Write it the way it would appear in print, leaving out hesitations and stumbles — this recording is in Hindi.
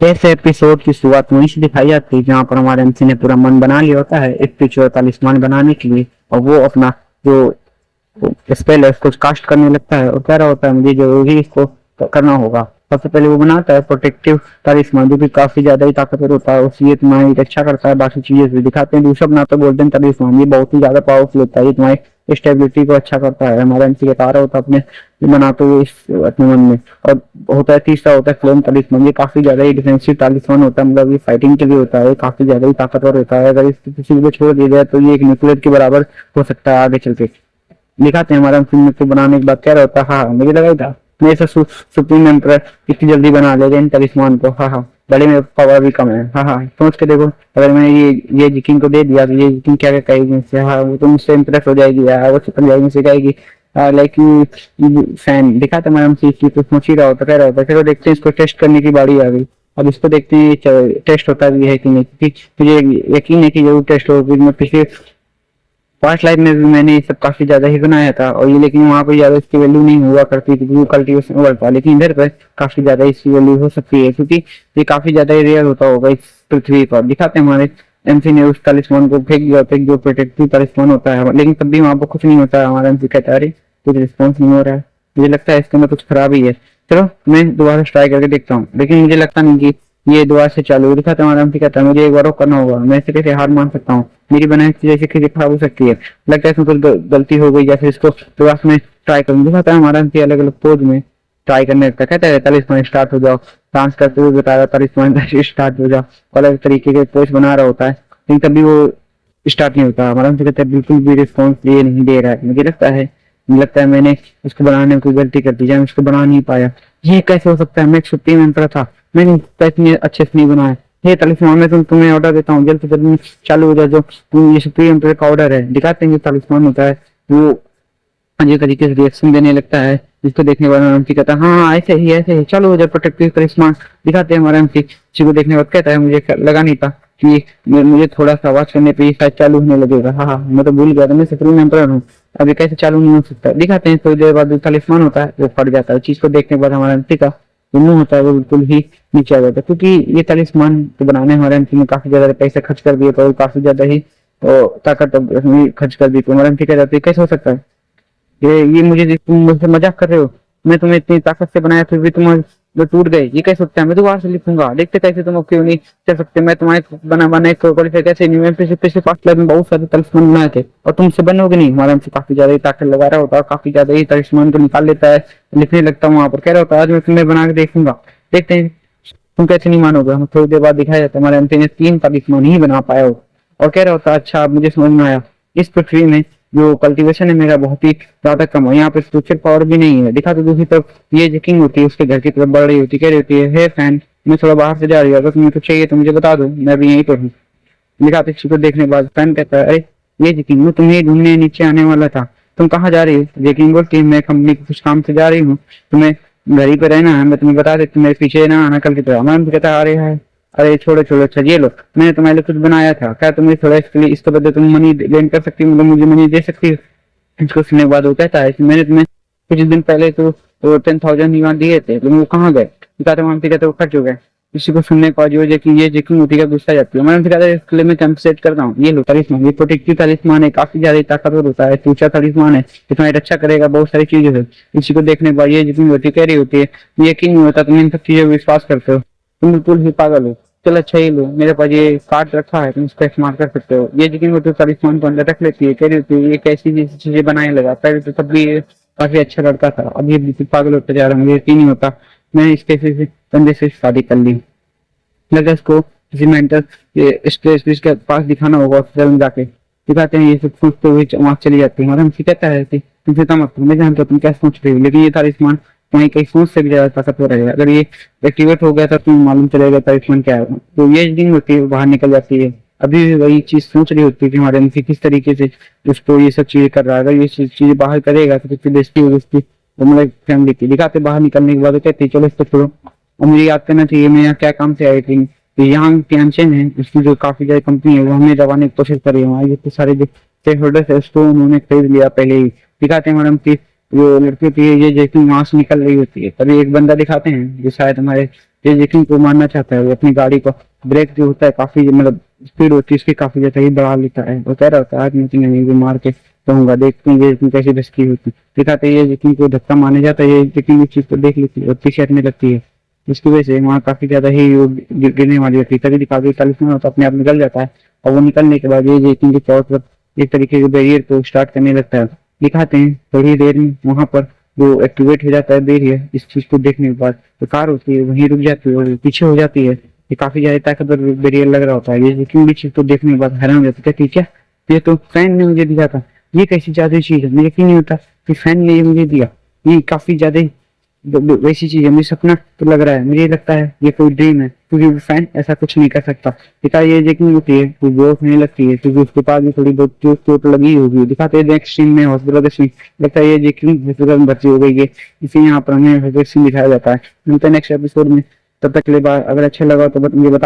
ऐसे एपिसोड की शुरुआत वहीं से दिखाई जाती है जहाँ पर हमारे एमसी ने पूरा मन बना लिया होता है स्पिरिचुअल तलिस्मान बनाने के लिए। और वो अपना जो स्पेल है उसको कास्ट करने लगता है और कह रहा होता है मुझे जरूरी इसको करना होगा। सबसे पहले वो बनाता है प्रोटेक्टिव तलिस्मान जो कि काफी ज्यादा ही ताकतवर होता है, उससे ये तुम्हारी रक्षा करता है, बाकी चीजें भी दिखाते हैं। दूसरा बनाता है गोल्डन तलिस्मान, ये बहुत ही ज्यादा पावरफुल होता है, ये तुम्हारी स्टेबिलिटी को अच्छा करता है। हमारा एमसी बता रहा होता है अपने बनाते हुए इस अपने मन में। और होता है तीसरा होता है फ्लेम तलिस्मान, ये काफी ज्यादा ही डिफेंसिव तलिस्मान होता है, मतलब ये फाइटिंग के लिए होता है, काफी ज्यादा ही ताकतवर होता है। अगर इस किसी को छोड़ दिया जाए तो ये एक न्यूक्लियर के बराबर हो सकता है आगे चल के। दिखाते हैं हमारा फिल्म को बनाने के बाद क्या रहता है। हाँ मुझे लगा था मैं ऐसा सुप्रीम एम्पर इतनी जल्दी बना ले इन तलिस्मान को। हाँ बड़े में पावर भी कम है। हाँ सोच के देखो, अगर मैंने ये जिकिंग को दे दिया तो ये जिकिंग क्या क्या कहेगी मुझसे। हाँ वो तो मुझसे इम्प्रेस हो जाएगी यार, वो चिपक जाएगी, मुझसे कहेगी लाइक फैन। दिखाते हमारा चीज तो सोच ही रहा होता, कह रहा होता। फिर वो देखते हैं इसको टेस्ट करने की बारी आ गई। अब इसको देखते हैं टेस्ट होता भी है कि नहीं, क्योंकि मुझे यकीन है कि जरूर टेस्ट होगी। मैं पिछले पास्ट लाइफ में भी मैंने ये सब काफी ज्यादा ही बनाया था और ये, लेकिन वहां पर ज्यादा इसकी वैल्यू नहीं हुआ करती थी, कल्टीवेशन ओवर था। लेकिन इधर पर काफी ज्यादा इसकी वैल्यू हो सकती है क्योंकि ये काफी ज्यादा ही रेयर होता होगा इस पृथ्वी पर। दिखाते हैं हमारे एमसी ने उस तलिस्मान को फेंक दिया होता है जो प्रोटेक्टिव तलिस्मान होता है, लेकिन तब भी वहां पर कुछ नहीं होता है। हमारा एमसी कहता है अरे कुछ रिस्पॉन्स नहीं हो रहा है, मुझे लगता है इसके अंदर कुछ खराबी है। चलो मैं दोबारा ट्राई करके देखता हूँ, लेकिन मुझे लगता नहीं कि ये दोबारा से चालू। दिखाता है हमारा एमसी कहता है मुझे एक बार और करना होगा, मैं इसे कैसे हार मान सकता हूँ, मेरी बनाई चीज ऐसी कैसे खराब हो सकती है। लगता है इसमें कुछ गलती हो गई या फिर इसको दोबारा में ट्राई करूँ। दिखाता है हमारा एमसी अलग अलग पोज में ट्राई करने लगता है, कहता है तलिस्मान स्टार्ट हो जाओ, डांस करते हुए बता रहा तलिस्मान स्टार्ट हो जाओ, अलग तरीके के पोज बना रहा होता है, लेकिन तभी वो स्टार्ट नहीं होता। हमारा एमसी कहता है बिल्कुल भी रिस्पॉन्स ये नहीं दे रहा है। मुझे लगता है मैंने उसको बनाने में कोई गलती कर दी, मैं उसको बना नहीं पाया। ये कैसे हो सकता है, मैं एक सुप्रीम एम्पर था, मैंने इतने अच्छे से नहीं बनाया। ये तलिस्मान में तुम्हें ऑर्डर देता हूँ जल्द से जल्द चालू हो जाए, जो ये सुप्रीम एम्पर का ऑर्डर है। दिखाते हैं जो तलिस्मान होता है वो अजीब तरीके से रिएक्शन देने लगता है, जिसको देखने के बाद एमसी कहता है हाँ ऐसे ही चालू हो जाए प्रोटेक्टिव तलिस्मान। दिखाते हैं हमारा एमसी किसी को देखने के बाद कहता है मुझे लगा नहीं था कि मुझे थोड़ा सा आवाज करने पे शायद चालू होने लगेगा। हाँ मैं तो भूल गया था, मैं सुप्रीम एम्पर हूँ, अभी कैसे चालू नहीं हो सकता। दिखाते हैं थोड़ी देर बाद जो तलिस्मान होता है वो फट जाता है। चीज को देखने के बाद हमारा एमसी का जो मुंह होता है वो बिल्कुल ही नीचे आ जाता है, क्योंकि ये तलिस्मान को बनाने हमारे एमसी ने काफी ज्यादा पैसे खर्च कर दिए तो काफी ज्यादा ही ताकत खर्च कर दी। तो हमारा एमसी कह जाती है कैसे हो सकता है, ये मुझे तुम मुझसे मजाक कर रहे हो, मैं तुम्हें इतनी ताकत से बनाया फिर भी तुम जो टूट गए, ये कैसे सकता है। मैं दोबारा से लिखूंगा, देखते कैसे तुम क्यों नहीं चल सकते। मैं तुम्हारे बना क्वालिफाई कैसे नहीं, मैं पिछले 5 लाख में बहुत सारे तलिस्मान बनाए थे और तुमसे बनोगे नहीं। हमारा हमसे काफी ज्यादा ही ताकत लगा रहा होता है, काफी ज्यादा ही तलिस्मान को निकाल लेता है, लिखने लगता हूँ वहां पर। कह रहा होता है आज मैं तुम्हें बना के देखूंगा, देखते हैं तुम कैसे नहीं मानोगे। हम थोड़ी देर बाद दिखाया जाता है हमारे एमसी ने 3 तलिस्मान ही बना पाया हो। और कह रहा होता है अच्छा मुझे समझ में आया, इस पृथ्वी में जो कल्टीवेशन है मेरा बहुत ही ज्यादा कम है, यहाँ पे स्पिरिचुअल पावर भी नहीं है। दिखा तो दूसरी तरफ ये जो किंग होती है उसके घर की तरफ बढ़ रही होती, कह रही होती है हे फैन मैं थोड़ा बाहर से जा रही हूँ, अगर तुम्हें कुछ चाहिए तो मुझे बता दो, मैं भी यहीं पर हूँ। दिखा तो इसको देखने के बाद फैन कहता है अरे ये यकीन मैं तुम्हें ढूंढने नीचे आने वाला था, तुम कहाँ जा रही हो। यकीन बोलती है मैं कंपनी के कुछ काम से जा रही हूँ, तुम्हें घर ही पे रहना है, मैं तुम्हें बता देती मेरे पीछे ना आना कल की तरह। मैं कहता है अरे है अरे छोड़ो छोड़ो, अच्छा ये लो मैंने तुम्हारे लिए कुछ बनाया था, क्या तुम थोड़ा इसके लिए इसके बदले तुम मनी गेन कर सकती हो, मतलब मुझे मनी दे सकती हो। इसको सुनने के बाद वो कहता है मैंने तुम्हें कुछ दिन पहले तो 10,000 युआन दिए थे, लेकिन वो कहाँ गए। कहते वहां पे कहते वो खर्च हो गए। किसी को सुनने के बाद जो ये यकीन होती है गुस्सा जाती है। मैंने कहता है इसके लिए मैं कंपनसेट करता हूँ, ये लो तलिस्मान, ये प्रोटेक्टिव तलिस्मान है, काफी ज्यादा ताकतवर होता है, दूसरा तलिस्मान है जितना अच्छा करेगा बहुत सारी चीजें है। किसी को देखने के बाद ये जितनी होती कह रही होती है यकीन नहीं होता तुम इन सब चीजों पर विश्वास करते हो, तुम बिल्कुल ही पागल हो। चलो अच्छा ही लो, मेरे पास ये कार्ड रखा है तुम इसका इस्तेमाल कर सकते हो। ये यकीन होती है तलिस्मान को अंदर रख लेती है, कह रही होती है ये कैसी जैसी चीजें बनाने लगा, पहले तो तब भी काफी अच्छा लड़का था, अभी ये बिल्कुल पागल होता जा रहा है, मुझे यकीन नहीं होता मैंने इसके से बंदे से शादी कर ली। लगा इसको किसी मेंटल स्पेशलिस्ट के पास दिखाना होगा, हॉस्पिटल में जाके। दिखाते हैं ये सब सोचते हुए वहां चली जाती है। हमारा कहता है तुम चिंता मत करो, मैं जानता हूँ तुम क्या सोच रही हो, लेकिन ये तलिस्मान तुम्हारी कहीं सोच से भी ज्यादा ताकतवर है, अगर ये एक्टिवेट हो गया तो तुम्हें मालूम चलेगा तलिस्मान क्या है। तो ये दिन होती है बाहर निकल जाती है, अभी भी वही चीज सोच रही होती है कि हमारे एमसी किस तरीके से उसको ये सब चीजें कर रहा है, अगर ये चीजें बाहर करेगा तो कितनी बेइज्जती होगी उसकी, वो मतलब फैमिली की। दिखाते बाहर निकलने के बाद कहते चलो इसको छोड़ो, और मुझे याद करना चाहिए मैं यहाँ क्या काम से आई थी। यहाँ टेंशन है उसकी जो काफी ज्यादा कंपनी है वो हमें दबाने की कोशिश कर रही है, वहाँ ये सारे जो शेयर होल्डर्स है उसको उन्होंने खरीद लिया पहले ही। दिखाते हैं मैडम की जो लड़की होती है ये जैसी वहां से निकल रही होती है, तभी एक बंदा दिखाते हैं जो शायद हमारे ये यकीन को मानना चाहता है, वो अपनी गाड़ी को ब्रेक जो होता है काफी मतलब स्पीड होती है उसकी काफी ज्यादा ही बढ़ा लेता है। वो कह रहा होता है आज मैं तुम्हें नहीं मार के कहूंगा, देखते हैं ये यकीन कैसी दस्ती होती। दिखाते ये यकीन को धक्का मारने जाता है, ये यकीन इस चीज को देख लेती है और पीछे हटने लगती है। इसकी वजह से वहाँ काफी ज्यादा ही वो गिरने वाली होती है। तभी काफी 40 में तो अपने आप निकल जाता है और वो निकलने के बाद ये यकीन के चारों तरफ एक तरीके के बैरियर को स्टार्ट करने लगता है। दिखाते हैं थोड़ी देर में वहां पर जो एक्टिवेट हो जाता है बैरियर, इस चीज को देखने के बाद जो कार होती है वहीं रुक जाती है और पीछे हो जाती है। ये काफी ज्यादा ताकतवर बैरियर लग रहा होता है। ये यकीन भी चीज को देखने के बाद हैरान हो जाता है, ठीक है ये तो फैन ने मुझे दिया था, ये कैसी जादुई चीज है, मुझे यकीन नहीं होता कि फैन ने ये मुझे दिया। ये काफी ज्यादा वैसी चीज है, मुझे सपना तो लग रहा है, मुझे लगता है ये कोई ड्रीम है क्योंकि फैन ऐसा कुछ नहीं कर सकता। दिखा ये यकीन होती है वो बेहोश होने लगती है क्योंकि उसके पास भी थोड़ी बहुत चोट लगी होगी। दिखाते हैं नेक्स्ट सीन में हॉस्पिटल का सीन, लगता है ये यकीन हॉस्पिटल में भर्ती हो गई है, इसे यहाँ पर हमें सीन दिखाया जाता है। मिलते हैं नेक्स्ट एपिसोड में, तब तक के लिए बाय। अगर अच्छा लगा तो मुझे बता।